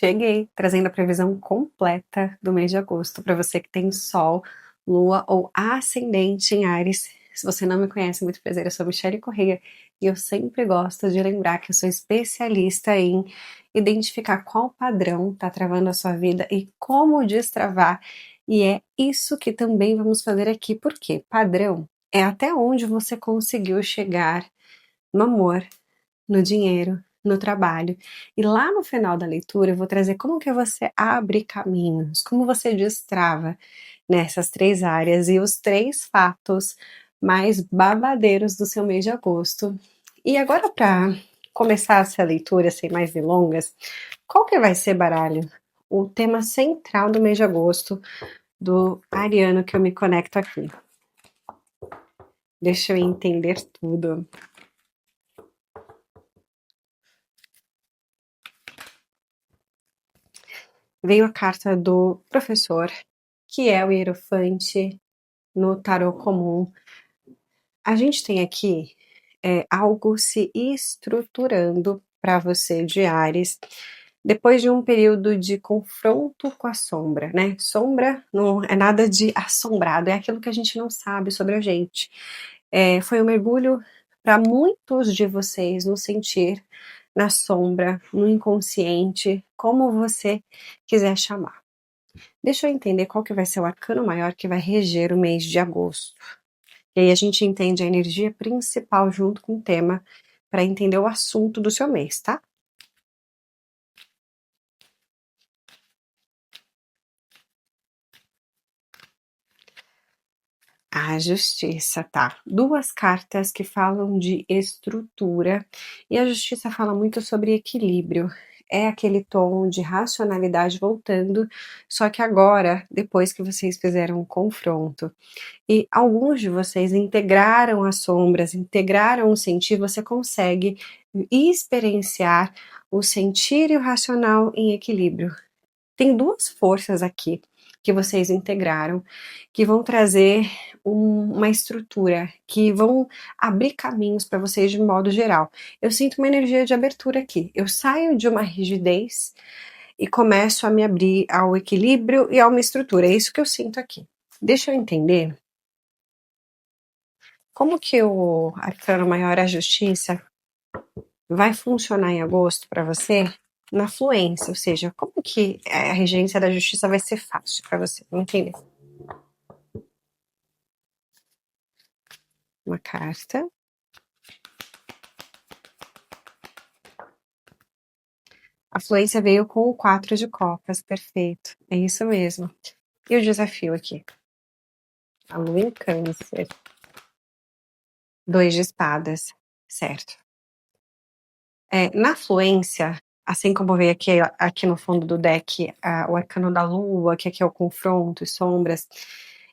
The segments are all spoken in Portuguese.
Cheguei, trazendo a previsão completa do mês de agosto para você que tem Sol, Lua ou Ascendente em Áries. Se você não me conhece, muito prazer, eu sou Michele Correia e eu sempre gosto de lembrar que eu sou especialista em identificar qual padrão está travando a sua vida e como destravar. E é isso que também vamos fazer aqui, porque padrão é até onde você conseguiu chegar no amor, no dinheiro, no trabalho. E lá no final da leitura eu vou trazer como que você abre caminhos, como você destrava nessas três áreas e os três fatos mais babadeiros do seu mês de agosto. E agora, para começar essa leitura sem mais delongas, qual que vai ser, baralho, o tema central do mês de agosto do ariano que eu me conecto aqui? Deixa eu entender tudo. Veio a carta do professor, que é o Hierofante no tarô comum. A gente tem aqui algo se estruturando para você de Áries, depois de um período de confronto com a sombra, né? Sombra não é nada de assombrado, é aquilo que a gente não sabe sobre a gente. Foi um mergulho para muitos de vocês no sentir, na sombra, no inconsciente, como você quiser chamar. Deixa eu entender qual que vai ser o arcano maior que vai reger o mês de agosto. E aí a gente entende a energia principal junto com o tema para entender o assunto do seu mês, tá? A justiça, tá. Duas cartas que falam de estrutura e a justiça fala muito sobre equilíbrio. É aquele tom de racionalidade voltando, só que agora, depois que vocês fizeram um confronto. E alguns de vocês integraram as sombras, integraram o sentir, você consegue experienciar o sentir e o racional em equilíbrio. Tem duas forças aqui que vocês integraram, que vão trazer uma estrutura, que vão abrir caminhos para vocês de modo geral. Eu sinto uma energia de abertura aqui. Eu saio de uma rigidez e começo a me abrir ao equilíbrio e a uma estrutura. É isso que eu sinto aqui. Deixa eu entender como que o arcano maior, a justiça, vai funcionar em agosto para você na fluência, ou seja, como que a regência da justiça vai ser fácil para você, vamos entender. Uma carta. A fluência veio com o 4 de copas, perfeito, é isso mesmo. E o desafio aqui? A lua em câncer. 2 de espadas, certo. Na fluência, assim como veio aqui no fundo do deck o arcano da lua, que aqui é o confronto e sombras,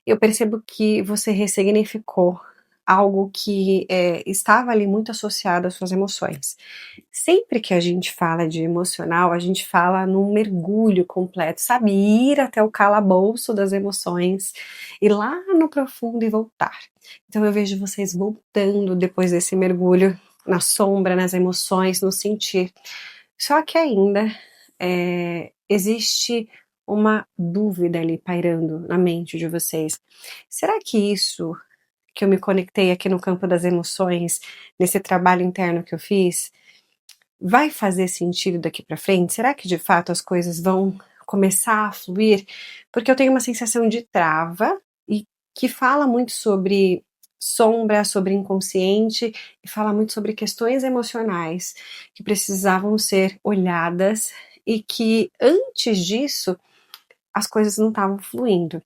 eu percebo que você ressignificou algo que estava ali muito associado às suas emoções. Sempre que a gente fala de emocional, a gente fala num mergulho completo, sabe? Ir até o calabouço das emoções, ir lá no profundo e voltar. Então eu vejo vocês voltando depois desse mergulho na sombra, nas emoções, no sentir. Só que ainda existe uma dúvida ali pairando na mente de vocês. Será que isso que eu me conectei aqui no campo das emoções, nesse trabalho interno que eu fiz, vai fazer sentido daqui para frente? Será que de fato as coisas vão começar a fluir? Porque eu tenho uma sensação de trava e que fala muito sobre sombra, sobre inconsciente e fala muito sobre questões emocionais que precisavam ser olhadas e que antes disso as coisas não estavam fluindo.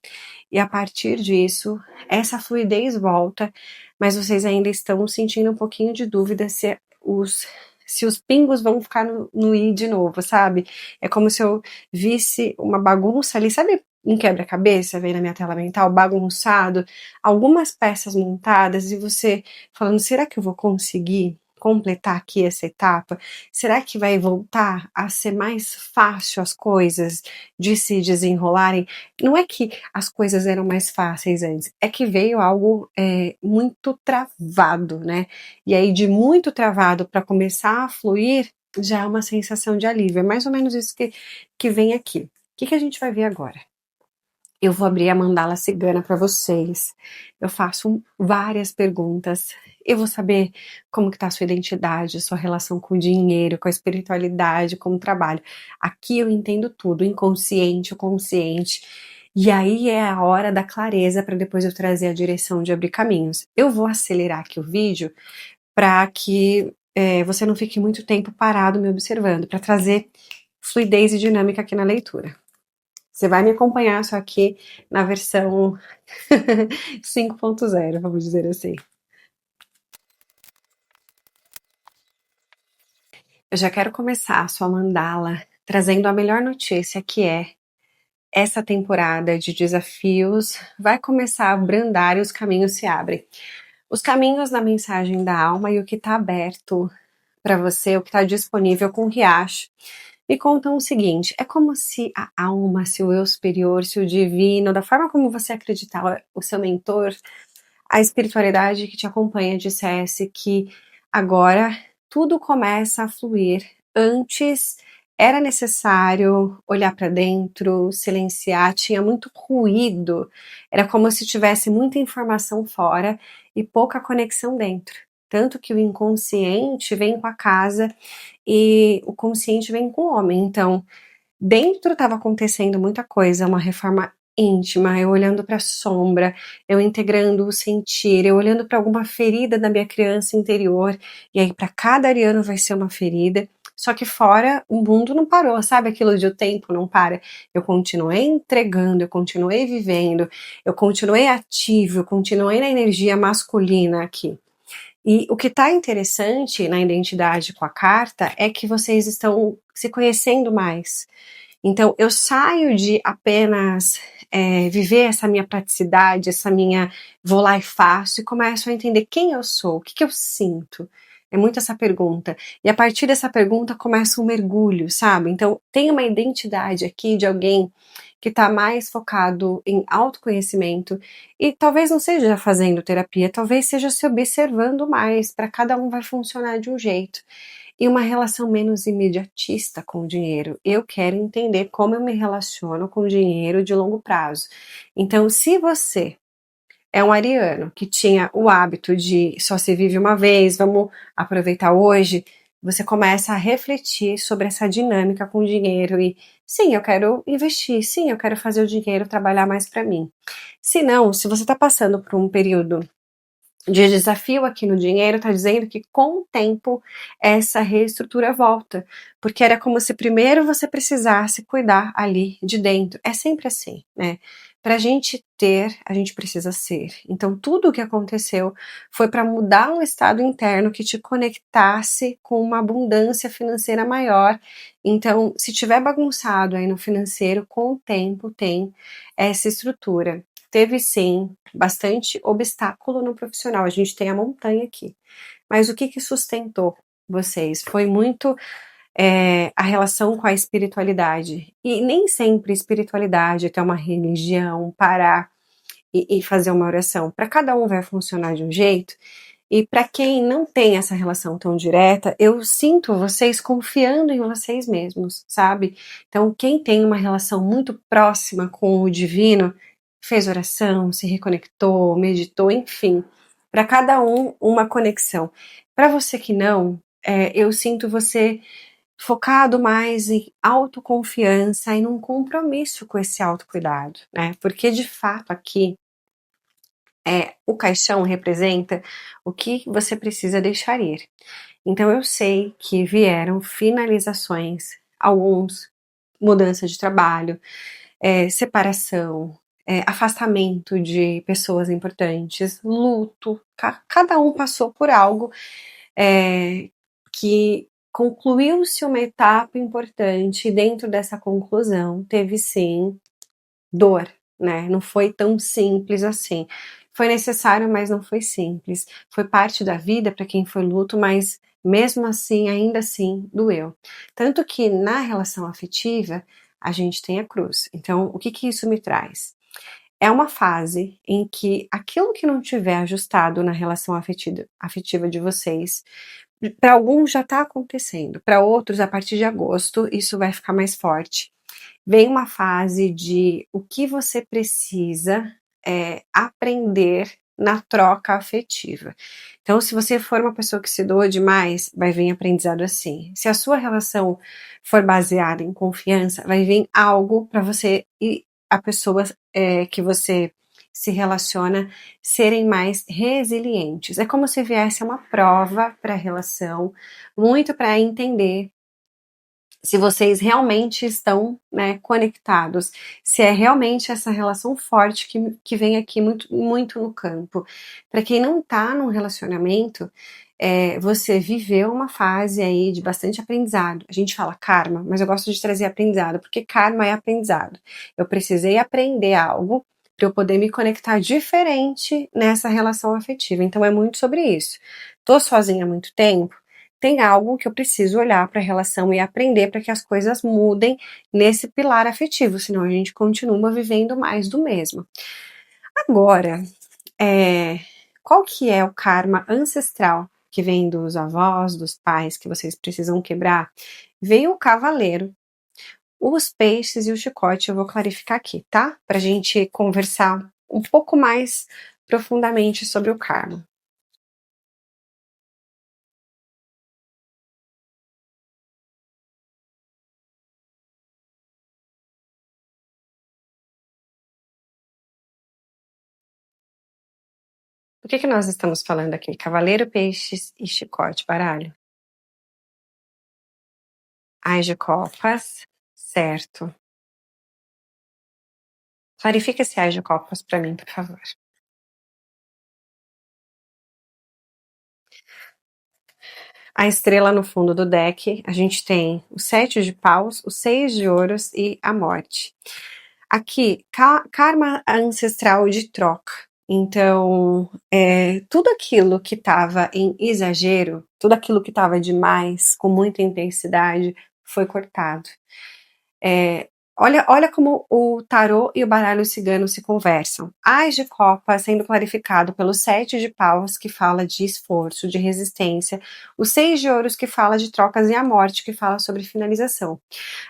E a partir disso, essa fluidez volta, mas vocês ainda estão sentindo um pouquinho de dúvida se os pingos vão ficar no i de novo, sabe? É como se eu visse uma bagunça ali, sabe um quebra-cabeça, vem na minha tela mental, bagunçado, algumas peças montadas e você falando, será que eu vou conseguir completar aqui essa etapa? Será que vai voltar a ser mais fácil as coisas de se desenrolarem? Não é que as coisas eram mais fáceis antes, é que veio algo muito travado, né? E aí de muito travado para começar a fluir, já é uma sensação de alívio. É mais ou menos isso que vem aqui. O que a gente vai ver agora? Eu vou abrir a mandala cigana para vocês. Eu faço várias perguntas. Eu vou saber como que tá a sua identidade, sua relação com o dinheiro, com a espiritualidade, com o trabalho. Aqui eu entendo tudo, o inconsciente, o consciente. E aí é a hora da clareza para depois eu trazer a direção de abrir caminhos. Eu vou acelerar aqui o vídeo para que você não fique muito tempo parado me observando, para trazer fluidez e dinâmica aqui na leitura. Você vai me acompanhar só aqui na versão 5.0, vamos dizer assim. Eu já quero começar a sua mandala trazendo a melhor notícia, que é essa temporada de desafios vai começar a abrandar e os caminhos se abrem. Os caminhos na mensagem da alma e o que está aberto para você, o que está disponível com o riacho, me contam o seguinte: é como se a alma, se o eu superior, se o divino, da forma como você acreditar, o seu mentor, a espiritualidade que te acompanha, dissesse que agora tudo começa a fluir. Antes era necessário olhar para dentro, silenciar, tinha muito ruído, era como se tivesse muita informação fora e pouca conexão dentro. Tanto que o inconsciente vem com a casa e o consciente vem com o homem. Então, dentro estava acontecendo muita coisa, uma reforma íntima, eu olhando para a sombra, eu integrando o sentir, eu olhando para alguma ferida da minha criança interior, e aí para cada ariano vai ser uma ferida. Só que fora, o mundo não parou, sabe aquilo de o tempo não para? Eu continuei entregando, eu continuei vivendo, eu continuei ativo, eu continuei na energia masculina aqui. E o que está interessante na identidade com a carta é que vocês estão se conhecendo mais. Então, eu saio de apenas viver essa minha praticidade, essa minha vou lá e faço, e começo a entender quem eu sou, o que eu sinto. É muito essa pergunta. E a partir dessa pergunta começa um mergulho, sabe? Então, tem uma identidade aqui de alguém que está mais focado em autoconhecimento e talvez não seja fazendo terapia, talvez seja se observando mais, para cada um vai funcionar de um jeito e uma relação menos imediatista com o dinheiro. Eu quero entender como eu me relaciono com o dinheiro de longo prazo. Então, se você é um ariano que tinha o hábito de só se vive uma vez, vamos aproveitar hoje, você começa a refletir sobre essa dinâmica com o dinheiro e sim, eu quero investir, sim, eu quero fazer o dinheiro trabalhar mais para mim. Se não, se você está passando por um período de desafio aqui no dinheiro, está dizendo que com o tempo essa reestrutura volta, porque era como se primeiro você precisasse cuidar ali de dentro. É sempre assim, né? Para a gente ter, a gente precisa ser. Então tudo o que aconteceu foi para mudar um estado interno que te conectasse com uma abundância financeira maior. Então, se tiver bagunçado aí no financeiro, com o tempo tem essa estrutura. Teve sim bastante obstáculo no profissional, a gente tem a montanha aqui. Mas o que sustentou vocês? Foi muito a relação com a espiritualidade. E nem sempre espiritualidade é ter uma religião, parar e fazer uma oração. Para cada um vai funcionar de um jeito. E para quem não tem essa relação tão direta, eu sinto vocês confiando em vocês mesmos, sabe? Então, quem tem uma relação muito próxima com o divino, fez oração, se reconectou, meditou, enfim. Para cada um, uma conexão. Para você que não, eu sinto você focado mais em autoconfiança e num compromisso com esse autocuidado, né? Porque de fato aqui o caixão representa o que você precisa deixar ir. Então eu sei que vieram finalizações, alguns mudança de trabalho, separação, afastamento de pessoas importantes, luto. Cada um passou por algo que concluiu-se uma etapa importante e dentro dessa conclusão teve sim dor, né? Não foi tão simples assim. Foi necessário, mas não foi simples. Foi parte da vida para quem foi luto, mas mesmo assim, ainda assim, doeu. Tanto que na relação afetiva, a gente tem a cruz. Então, o que isso me traz? É uma fase em que aquilo que não tiver ajustado na relação afetiva de vocês Para alguns já está acontecendo, para outros, a partir de agosto, isso vai ficar mais forte. Vem uma fase de o que você precisa aprender na troca afetiva. Então, se você for uma pessoa que se doa demais, vai vir aprendizado assim. Se a sua relação for baseada em confiança, vai vir algo para você e a pessoa que você se relaciona serem mais resilientes. É como se viesse uma prova para a relação, muito para entender se vocês realmente estão, né, conectados, se é realmente essa relação forte que vem aqui muito, muito no campo. Para quem não está num relacionamento, você viveu uma fase aí de bastante aprendizado. A gente fala karma, mas eu gosto de trazer aprendizado, porque karma é aprendizado. Eu precisei aprender algo para eu poder me conectar diferente nessa relação afetiva. Então é muito sobre isso. Tô sozinha há muito tempo, tem algo que eu preciso olhar para a relação e aprender para que as coisas mudem nesse pilar afetivo, senão a gente continua vivendo mais do mesmo. Agora, qual que é o karma ancestral que vem dos avós, dos pais, que vocês precisam quebrar? Veio o cavaleiro, os peixes e o chicote, eu vou clarificar aqui, tá? Pra gente conversar um pouco mais profundamente sobre o karma. O que nós estamos falando aqui? Cavaleiro, peixes e chicote, baralho. As de copas, certo. Clarifica esse as de copas para mim, por favor. A estrela no fundo do deck, a gente tem o 7 de paus, o 6 de ouros e a morte. Aqui, karma ancestral de troca. Então, tudo aquilo que estava em exagero, tudo aquilo que estava demais, com muita intensidade, foi cortado. Olha como o tarô e o baralho cigano se conversam. As de copa sendo clarificado pelo 7 de paus, que fala de esforço, de resistência. O 6 de ouros, que fala de trocas, e a morte, que fala sobre finalização.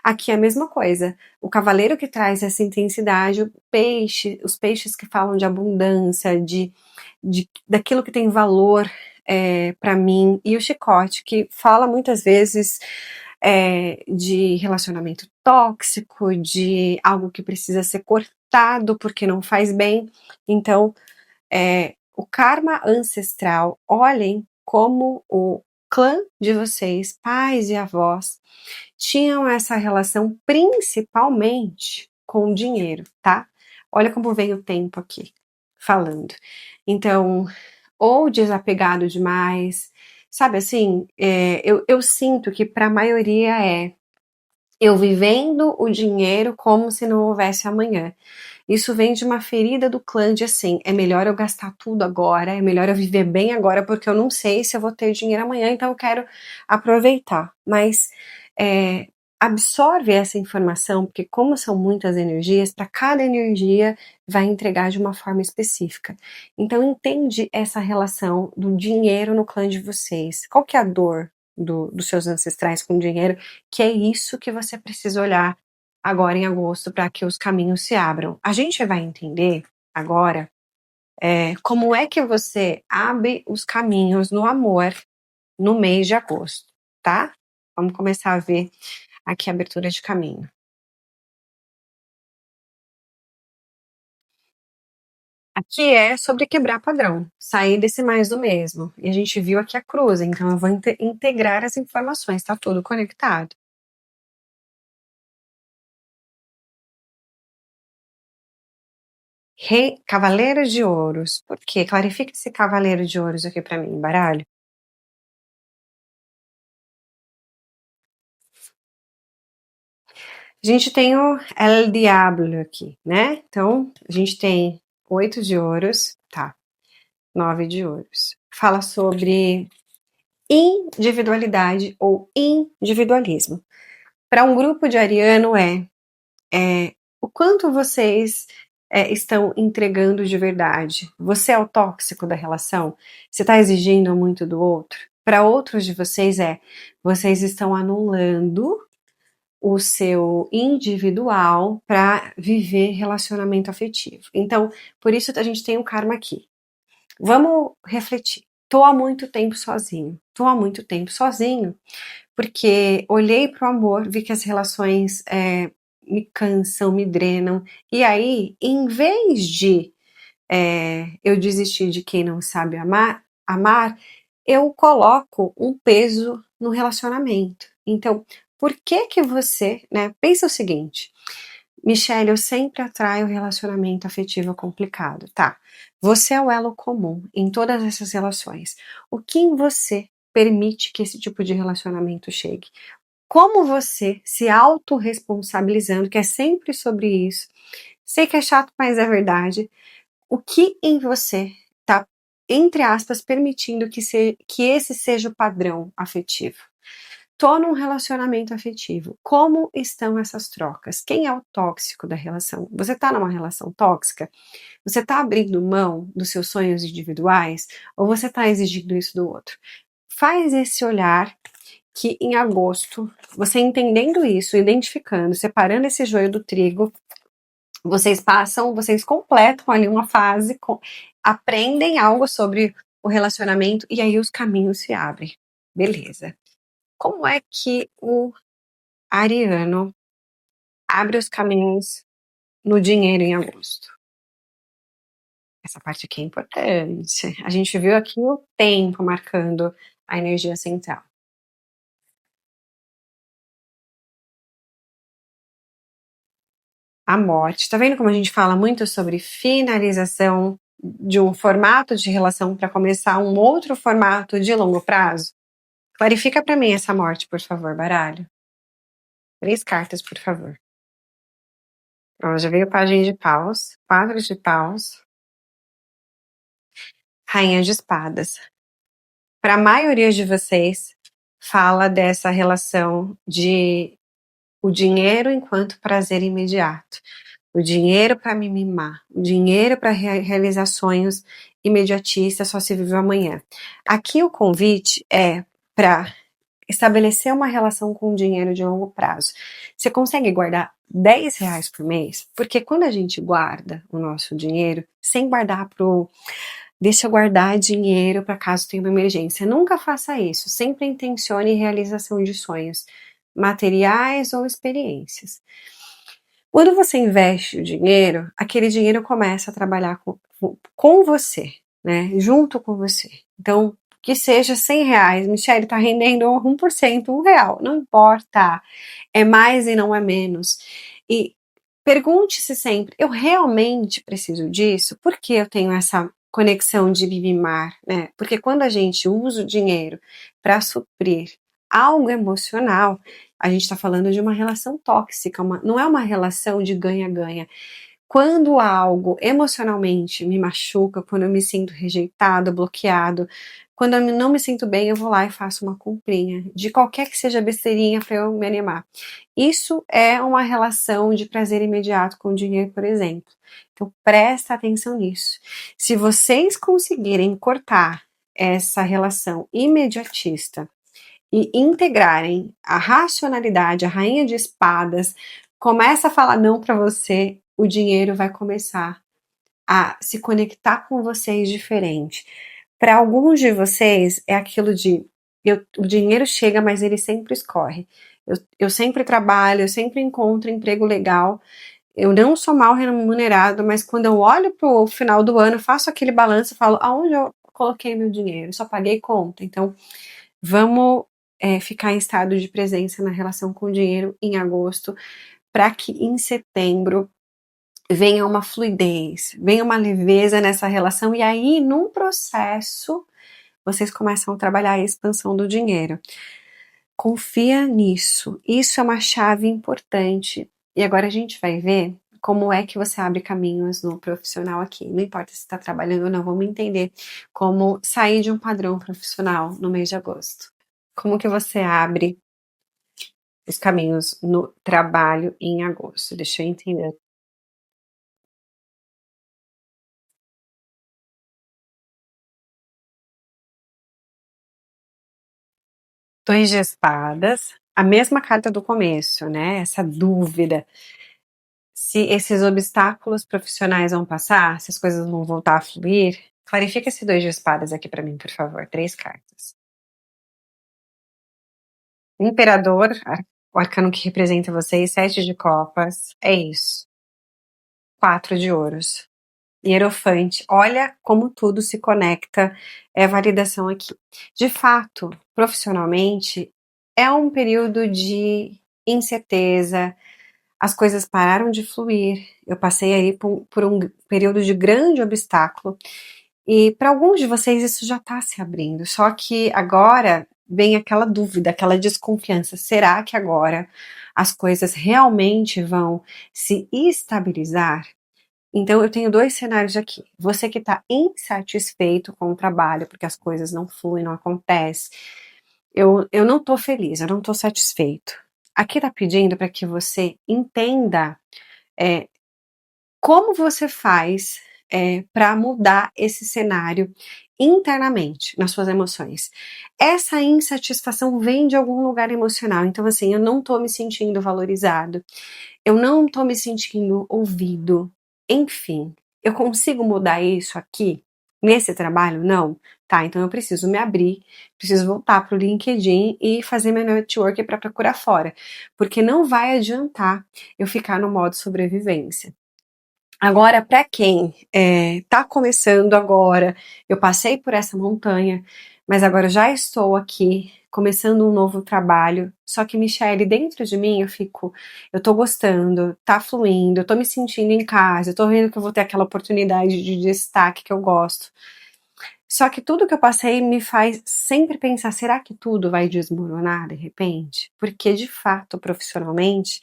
Aqui é a mesma coisa. O cavaleiro, que traz essa intensidade, os peixes que falam de abundância, daquilo que tem valor para mim, e o chicote, que fala muitas vezes de relacionamento tóxico, de algo que precisa ser cortado porque não faz bem. Então, o karma ancestral, olhem como o clã de vocês, pais e avós, tinham essa relação principalmente com o dinheiro, tá? Olha como vem o tempo aqui falando. Então, ou desapegado demais, sabe assim, eu sinto que para a maioria eu vivendo o dinheiro como se não houvesse amanhã. Isso vem de uma ferida do clã de assim, é melhor eu gastar tudo agora, é melhor eu viver bem agora, porque eu não sei se eu vou ter dinheiro amanhã, então eu quero aproveitar. Mas absorve essa informação, porque como são muitas energias, para cada energia vai entregar de uma forma específica. Então entende essa relação do dinheiro no clã de vocês. Qual que é a dor dos seus ancestrais com o dinheiro? Que é isso que você precisa olhar agora em agosto para que os caminhos se abram. A gente vai entender agora como é que você abre os caminhos no amor no mês de agosto, tá? Vamos começar a ver aqui a abertura de caminho. Aqui é sobre quebrar padrão, sair desse mais do mesmo. E a gente viu aqui a cruz, então eu vou integrar as informações, tá tudo conectado. Rei, Cavaleiro de Ouros. Por quê? Clarifica esse Cavaleiro de Ouros aqui para mim, baralho. A gente tem o El Diablo aqui, né? Então, a gente tem 8 de ouros, tá, 9 de ouros. Fala sobre individualidade ou individualismo. Para um grupo de ariano o quanto vocês estão entregando de verdade. Você é o tóxico da relação? Você está exigindo muito do outro? Para outros de vocês vocês estão anulando o seu individual para viver relacionamento afetivo. Então, por isso a gente tem o karma aqui. Vamos refletir. Tô há muito tempo sozinho. Tô há muito tempo sozinho porque olhei pro amor, vi que as relações me cansam, me drenam. E aí, em vez de eu desistir de quem não sabe amar, eu coloco um peso no relacionamento. Então, por que que você, né? Pensa o seguinte, Michelle, eu sempre atraio relacionamento afetivo complicado, tá? Você é o elo comum em todas essas relações. O que em você permite que esse tipo de relacionamento chegue? Como você se autorresponsabilizando, que é sempre sobre isso. Sei que é chato, mas é verdade. O que em você está, entre aspas, permitindo que esse seja o padrão afetivo? Tô num relacionamento afetivo. Como estão essas trocas? Quem é o tóxico da relação? Você tá numa relação tóxica? Você tá abrindo mão dos seus sonhos individuais? Ou você tá exigindo isso do outro? Faz esse olhar que em agosto, você entendendo isso, identificando, separando esse joio do trigo, vocês completam ali uma fase, aprendem algo sobre o relacionamento e aí os caminhos se abrem. Beleza. Como é que o ariano abre os caminhos no dinheiro em agosto? Essa parte aqui é importante. A gente viu aqui o tempo marcando a energia central. A morte. Tá vendo como a gente fala muito sobre finalização de um formato de relação para começar um outro formato de longo prazo? Clarifica para mim essa morte, por favor, baralho. 3 cartas, por favor. Ó, já veio Pagem de Paus, 4 de Paus, Rainha de Espadas. Para a maioria de vocês, fala dessa relação de o dinheiro enquanto prazer imediato. O dinheiro para me mimar, o dinheiro para realizar sonhos imediatistas, só se vive amanhã. Aqui o convite é para estabelecer uma relação com o dinheiro de longo prazo. Você consegue guardar R$ 10 por mês? Porque quando a gente guarda o nosso dinheiro, sem guardar pro deixa eu guardar dinheiro para caso tenha uma emergência. Nunca faça isso. Sempre intencione realização de sonhos, materiais ou experiências. Quando você investe o dinheiro, aquele dinheiro começa a trabalhar com você, né? Junto com você. Então, que seja R$ 100, Michelle, tá rendendo 1%, R$ 1, não importa. É mais e não é menos. E pergunte-se sempre, eu realmente preciso disso? Por que eu tenho essa conexão de mimar, né? Porque quando a gente usa o dinheiro para suprir algo emocional, a gente está falando de uma relação tóxica, não é uma relação de ganha-ganha. Quando algo emocionalmente me machuca, quando eu me sinto rejeitado, bloqueado, quando eu não me sinto bem, eu vou lá e faço uma comprinha, de qualquer que seja besteirinha para eu me animar. Isso é uma relação de prazer imediato com o dinheiro, por exemplo. Então presta atenção nisso. Se vocês conseguirem cortar essa relação imediatista e integrarem a racionalidade, a rainha de espadas, começa a falar não para você, o dinheiro vai começar a se conectar com vocês diferente. Para alguns de vocês é aquilo de o dinheiro chega, mas ele sempre escorre. Eu sempre trabalho, eu sempre encontro emprego legal. Eu não sou mal remunerado, mas quando eu olho para o final do ano, faço aquele balanço e falo, aonde eu coloquei meu dinheiro? Só paguei conta. Então, vamos ficar em estado de presença na relação com o dinheiro em agosto, para que em setembro venha uma fluidez, venha uma leveza nessa relação, e aí, num processo, vocês começam a trabalhar a expansão do dinheiro. Confia nisso, isso é uma chave importante. E agora a gente vai ver como é que você abre caminhos no profissional aqui. Não importa se está trabalhando ou não, vamos entender como sair de um padrão profissional no mês de agosto. Como que você abre os caminhos no trabalho em agosto? Deixa eu entender. Dois de espadas, a mesma carta do começo, né, essa dúvida, se esses obstáculos profissionais vão passar, se as coisas vão voltar a fluir. Clarifica esse dois de espadas aqui pra mim, por favor, 3 cartas. Imperador, o arcano que representa vocês, 7 de copas, é isso. 4 de ouros. Hierofante, olha como tudo se conecta, é a validação aqui. De fato, profissionalmente, é um período de incerteza, as coisas pararam de fluir, eu passei aí por um período de grande obstáculo, e para alguns de vocês isso já está se abrindo, só que agora vem aquela dúvida, aquela desconfiança, será que agora as coisas realmente vão se estabilizar? Então eu tenho 2 cenários aqui. Você que está insatisfeito com o trabalho, porque as coisas não fluem, não acontecem. Eu não estou feliz, eu não estou satisfeito. Aqui está pedindo para que você entenda é, como você faz para mudar esse cenário internamente, nas suas emoções. Essa insatisfação vem de algum lugar emocional. Então, assim, eu não estou me sentindo valorizado, eu não tô me sentindo ouvido. Enfim, eu consigo mudar isso aqui? Nesse trabalho? Não. Tá, então eu preciso me abrir, preciso voltar pro LinkedIn e fazer meu network para procurar fora. Porque não vai adiantar eu ficar no modo sobrevivência. Agora, para quem está começando agora, eu passei por essa montanha, mas agora já estou aqui, começando um novo trabalho. Só que, Michele, dentro de mim eu tô gostando, tá fluindo, eu tô me sentindo em casa, eu tô vendo que eu vou ter aquela oportunidade de destaque que eu gosto. Só que tudo que eu passei me faz sempre pensar: será que tudo vai desmoronar de repente? Porque, de fato, profissionalmente,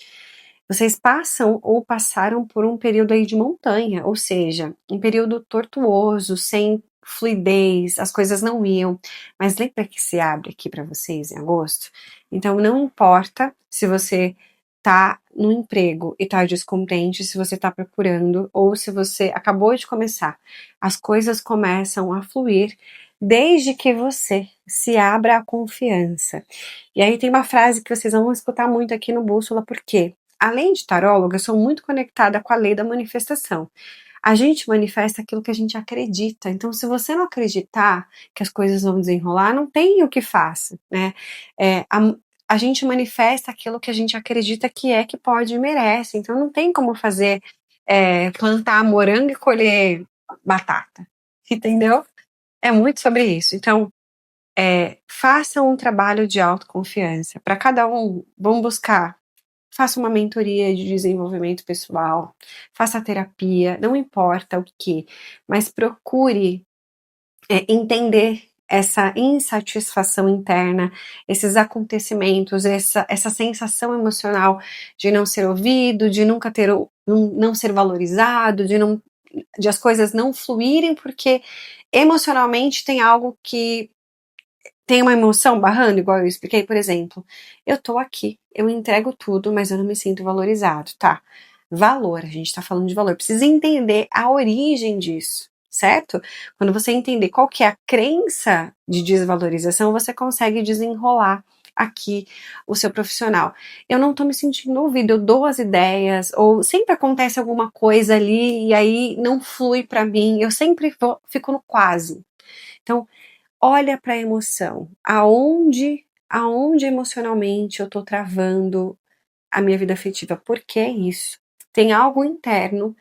vocês passam ou passaram por um período aí de montanha, ou seja, um período tortuoso, sem fluidez, as coisas não iam. Mas lembra que se abre aqui para vocês em agosto? Então não importa se você tá no emprego e tá descontente, se você tá procurando ou se você acabou de começar. As coisas começam a fluir desde que você se abra à confiança. E aí tem uma frase que vocês vão escutar muito aqui no Bússola, porque além de taróloga, eu sou muito conectada com a lei da manifestação. A gente manifesta aquilo que a gente acredita. Então, se você não acreditar que as coisas vão desenrolar, não tem o que faça, né? A gente manifesta aquilo que a gente acredita que é, que pode e merece. Então, não tem como fazer plantar morango e colher batata, entendeu? É muito sobre isso. Então, façam um trabalho de autoconfiança. Para cada um, vão buscar. Faça uma mentoria de desenvolvimento pessoal, faça terapia, não importa o que, mas procure entender essa insatisfação interna, esses acontecimentos, essa sensação emocional de não ser ouvido, de nunca ter, não ser valorizado, de as coisas não fluírem, porque emocionalmente tem algo que tem uma emoção barrando, igual eu expliquei, por exemplo, eu tô aqui, eu entrego tudo, mas eu não me sinto valorizado, tá? Valor, a gente tá falando de valor, precisa entender a origem disso, certo? Quando você entender qual que é a crença de desvalorização, você consegue desenrolar aqui o seu profissional. Eu não tô me sentindo ouvido, eu dou as ideias, ou sempre acontece alguma coisa ali e aí não flui pra mim, eu sempre fico no quase. Então, olha para a emoção. Aonde emocionalmente eu estou travando a minha vida afetiva? Por que isso? Tem algo interno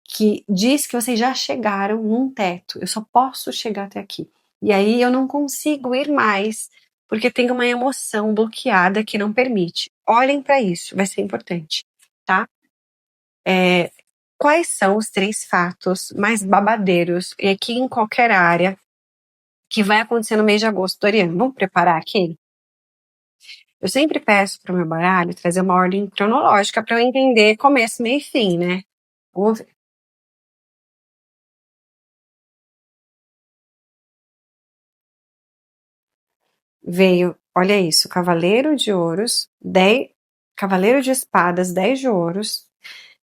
que diz que vocês já chegaram num teto. Eu só posso chegar até aqui. E aí eu não consigo ir mais, porque tem uma emoção bloqueada que não permite. Olhem para isso, vai ser importante, tá? É, quais são os 3 fatos mais babadeiros, e aqui em qualquer área, que vai acontecer no mês de agosto, Doriana? Vamos preparar aqui? Eu sempre peço para o meu baralho trazer uma ordem cronológica para eu entender começo, meio e fim, né? Vamos ver. Veio, olha isso, Cavaleiro de Ouros, 10, Cavaleiro de Espadas, 10 de Ouros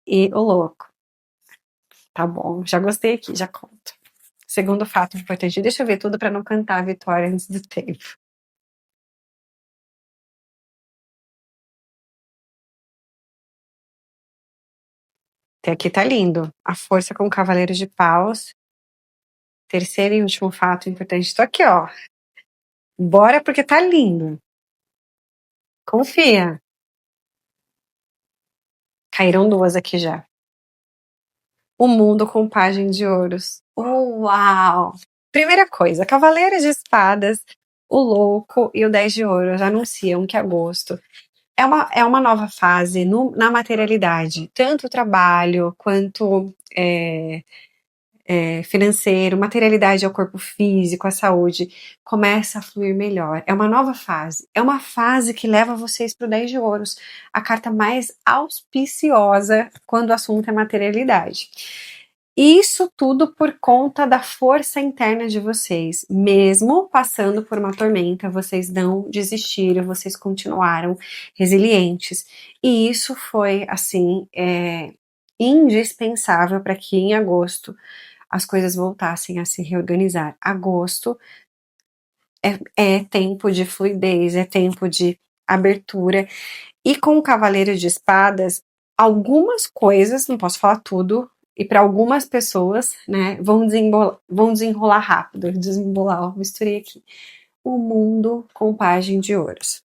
e o Louco. Tá bom, já gostei aqui, já conto. Segundo fato importante, deixa eu ver tudo para não cantar a vitória antes do tempo. Até aqui tá lindo. A força com o cavaleiro de paus. Terceiro e último fato importante. Tô aqui, ó. Bora porque tá lindo. Confia. Caíram duas aqui já. O mundo com pajem de ouros. Uau! Primeira coisa, Cavaleiro de Espadas, o Louco e o 10 de Ouros anunciam que agosto é uma nova fase na materialidade, tanto trabalho quanto financeiro, materialidade ao corpo físico, à saúde, começa a fluir melhor. É uma nova fase. É uma fase que leva vocês para o 10 de ouros, a carta mais auspiciosa quando o assunto é materialidade. Isso tudo por conta da força interna de vocês. Mesmo passando por uma tormenta, vocês não desistiram, vocês continuaram resilientes. E isso foi, assim, indispensável para que em agosto as coisas voltassem a se reorganizar. Agosto é tempo de fluidez, é tempo de abertura. E com o Cavaleiro de Espadas, algumas coisas, não posso falar tudo, e para algumas pessoas, né, vão desenrolar rápido. Desembolar, ó, misturei aqui. O mundo com pajem de ouros.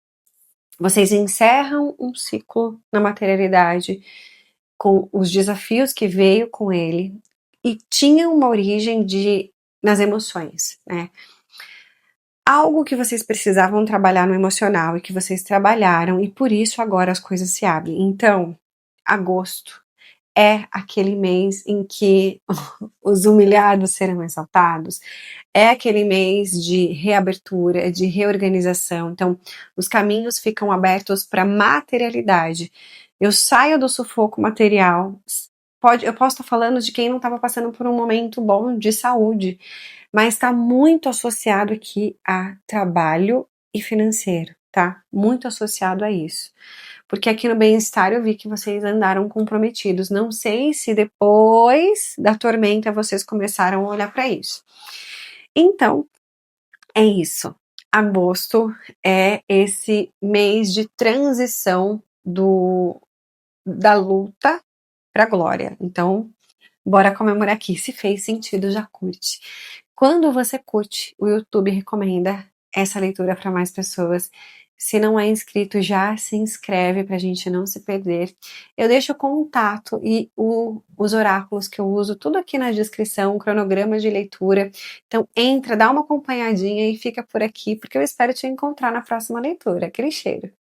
Vocês encerram um ciclo na materialidade com os desafios que veio com ele e tinha uma origem nas emoções, né? Algo que vocês precisavam trabalhar no emocional e que vocês trabalharam e por isso agora as coisas se abrem. Então, agosto é aquele mês em que os humilhados serão exaltados, é aquele mês de reabertura, de reorganização. Então, os caminhos ficam abertos para materialidade. Eu saio do sufoco material. Eu posso estar falando de quem não estava passando por um momento bom de saúde, mas está muito associado aqui a trabalho e financeiro, tá? Muito associado a isso. Porque aqui no bem-estar eu vi que vocês andaram comprometidos. Não sei se depois da tormenta vocês começaram a olhar para isso. Então, é isso. Agosto é esse mês de transição da luta para a glória. Então, bora comemorar aqui. Se fez sentido, já curte. Quando você curte, o YouTube recomenda essa leitura para mais pessoas. Se não é inscrito, já se inscreve para a gente não se perder. Eu deixo o contato e os oráculos que eu uso, tudo aqui na descrição, cronograma de leitura. Então entra, dá uma acompanhadinha e fica por aqui, porque eu espero te encontrar na próxima leitura. Aquele cheiro.